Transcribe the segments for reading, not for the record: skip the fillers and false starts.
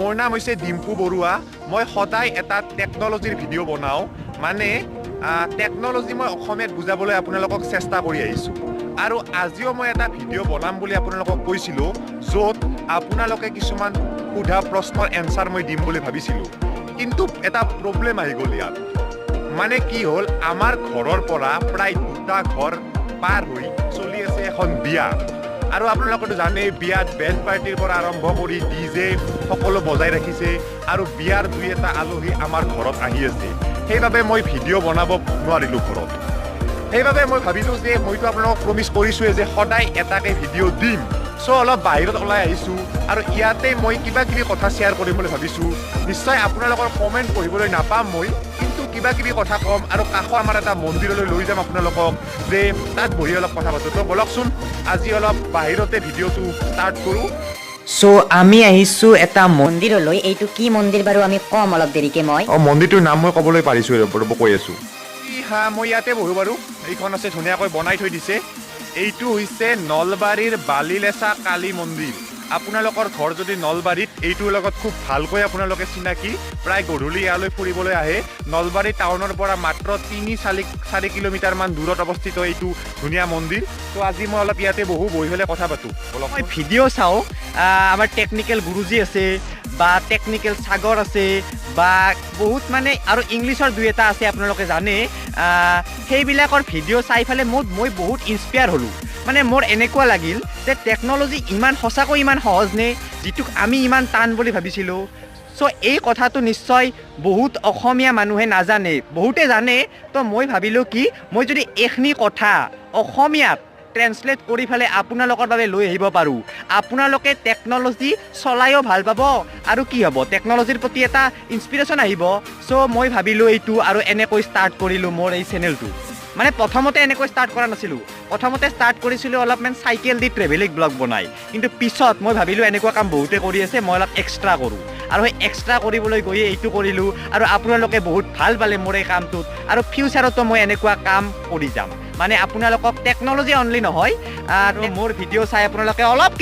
মোৰ নাম হৈছে ডিম্পু বৰুৱা। মই সদায় এটা টেকন'লজিৰ ভিডিঅ' বনাওঁ, মানে টেকন'লজি মই অসমীয়াত বুজাবলৈ আপোনালোকক চেষ্টা কৰি আহিছোঁ। আৰু আজিও মই এটা ভিডিঅ' বনাম বুলি আপোনালোকক কৈছিলোঁ, য'ত আপোনালোকে কিছুমান সোধা প্ৰশ্নৰ এনচাৰ মই দিম বুলি ভাবিছিলোঁ। কিন্তু এটা প্ৰব্লেম আহি গ'ল ইয়াত। মানে কি হ'ল, আমাৰ ঘৰৰ পৰা প্ৰায় 2টা ঘৰ পাৰ হৈ চলি আছে এখন বিয়া। আৰু আপোনালোকেতো জানেই, বিয়াত বেণ্ড পাৰ্টিৰ পৰা আৰম্ভ কৰি ডিজে সকলো বজাই ৰাখিছে, আৰু বিয়াৰ 2-এটা আলহী আমাৰ ঘৰত আহি আছে। সেইবাবে মই ভিডিঅ' বনাব নোৱাৰিলোঁ ঘৰত। সেইবাবে মই ভাবিলোঁ যে মইতো আপোনালোকক প্ৰমিছ কৰিছোঁৱে যে সদায় এটাকৈ ভিডিঅ' দিম। চ' অলপ বাহিৰত ওলাই আহিছোঁ, আৰু ইয়াতে মই কিবা কিবি কথা শ্বেয়াৰ কৰিম বুলি ভাবিছোঁ। নিশ্চয় আপোনালোকৰ কমেণ্ট পঢ়িবলৈ নাপাম মই, কিন্তু কিবা কিবি কথা ক'ম, আৰু কাষৰ আমাৰ এটা মন্দিৰলৈ লৈ যাম আপোনালোকক, যে তাত বহি অলপ কথা পাতোঁ। তো বলকচোন আজি অলপ বাহিৰতে ভিডিঅ'টো ষ্টাৰ্ট কৰোঁ। চ' আমি আহিছোঁ এটা মন্দিৰলৈ। এইটো কি মন্দিৰ বাৰু আমি কম অলপ দেৰিকে মই। মন্দিৰটোৰ নাম মই ক'বলৈ পাৰিছোঁ, ৰ'ব কৈ আছোঁ। মই ইয়াতে বহোঁ বাৰু। এইখন আছে, ধুনীয়াকৈ বনাই থৈ দিছে। এইটো হৈছে নলবাৰীৰ বালিলেচা কালী মন্দিৰ। আপোনালোকৰ ঘৰ যদি নলবাৰীত, এইটোৰ লগত খুব ভালকৈ আপোনালোকে চিনাকি। প্ৰায় গধূলি ইয়ালৈ ফুৰিবলৈ আহে। নলবাৰী টাউনৰ পৰা মাত্ৰ 3-4 কিলোমিটাৰমান দূৰত অৱস্থিত এইটো ধুনীয়া মন্দিৰ। তো আজি মই অলপ ইয়াতে বহি পেলাই কথা পাতোঁ। মই ভিডিঅ' চাওঁ, আমাৰ টেকনিকেল গুৰুজী আছে, বা টেকনিকেল সাগৰ আছে, বা বহুত মানে আৰু ইংলিছৰ 2-এটা আছে, আপোনালোকে জানে। সেইবিলাকৰ ভিডিঅ' চাই পেলাই মই বহুত ইনস্পায়াৰ হ'লোঁ। মানে মোৰ এনেকুৱা লাগিল যে টেকন'লজি ইমান সঁচাকৈ ইমান সহজ নে, যিটোক আমি ইমান টান বুলি ভাবিছিলোঁ। চ' এই কথাটো নিশ্চয় বহুত অসমীয়া মানুহে নাজানে, বহুতে জানে। তো মই ভাবিলোঁ কি, মই যদি এইখিনি কথা অসমীয়াত ট্ৰেন্সলেট কৰি পেলাই আপোনালোকৰ বাবে লৈ আহিব পাৰোঁ, আপোনালোকে টেকন'লজি চলায়ো ভাল পাব, আৰু কি হ'ব, টেকন'লজিৰ প্ৰতি এটা ইনস্পিৰেশ্যন আহিব। চ' মই ভাবিলোঁ এইটো, আৰু এনেকৈ ষ্টাৰ্ট কৰিলোঁ মোৰ এই চেনেলটো। মানে প্ৰথমতে এনেকৈ ষ্টাৰ্ট কৰা নাছিলোঁ। প্ৰথমতে ষ্টাৰ্ট কৰিছিলোঁ অলপমান চাইকেল দি ট্ৰেভেলিং ব্লগ বনাই, কিন্তু পিছত মই ভাবিলোঁ এনেকুৱা কাম বহুতে কৰি আছে, মই অলপ এক্সট্ৰা কৰোঁ। আৰু সেই এক্সট্ৰা কৰিবলৈ গৈয়ে এইটো কৰিলোঁ, আৰু আপোনালোকে বহুত ভাল পালে মোৰ এই কামটোত, আৰু ফিউচাৰতো মই এনেকুৱা কাম কৰি যাম। মানে আপোনালোকক টেকন'লজি অনলি নহয়, আৰু মোৰ ভিডিঅ' চাই আপোনালোকে অলপ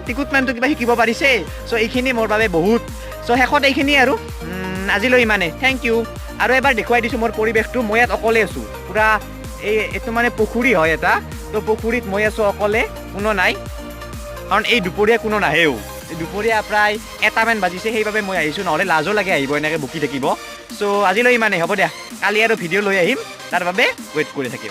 টিকুটমানটো কিবা শিকিব পাৰিছে। চ' এইখিনি মোৰ বাবে বহুত। চ' শেষত এইখিনি, আৰু আজিলৈ ইমানে। Thank you. আৰু এবাৰ দেখুৱাই দিছোঁ মোৰ পৰিৱেশটো। মই ইয়াত অকলে আছোঁ পূৰা। এইটো মানে পুখুৰী হয় এটা, তো পুখুৰীত মই আছোঁ অকলে, কোনো নাই, কাৰণ এই দুপৰীয়া কোনো নাহেও। দুপৰীয়া প্ৰায় 1টামান বাজিছে, সেইবাবে মই আহিছোঁ, নহ'লে লাজো লাগে আহিব এনেকৈ বকি থাকিব। চ' আজিলৈ ইমানে, হ'ব দিয়া। কালি আৰু ভিডিঅ' লৈ আহিম, তাৰ বাবে ৱেইট কৰি থাকিম।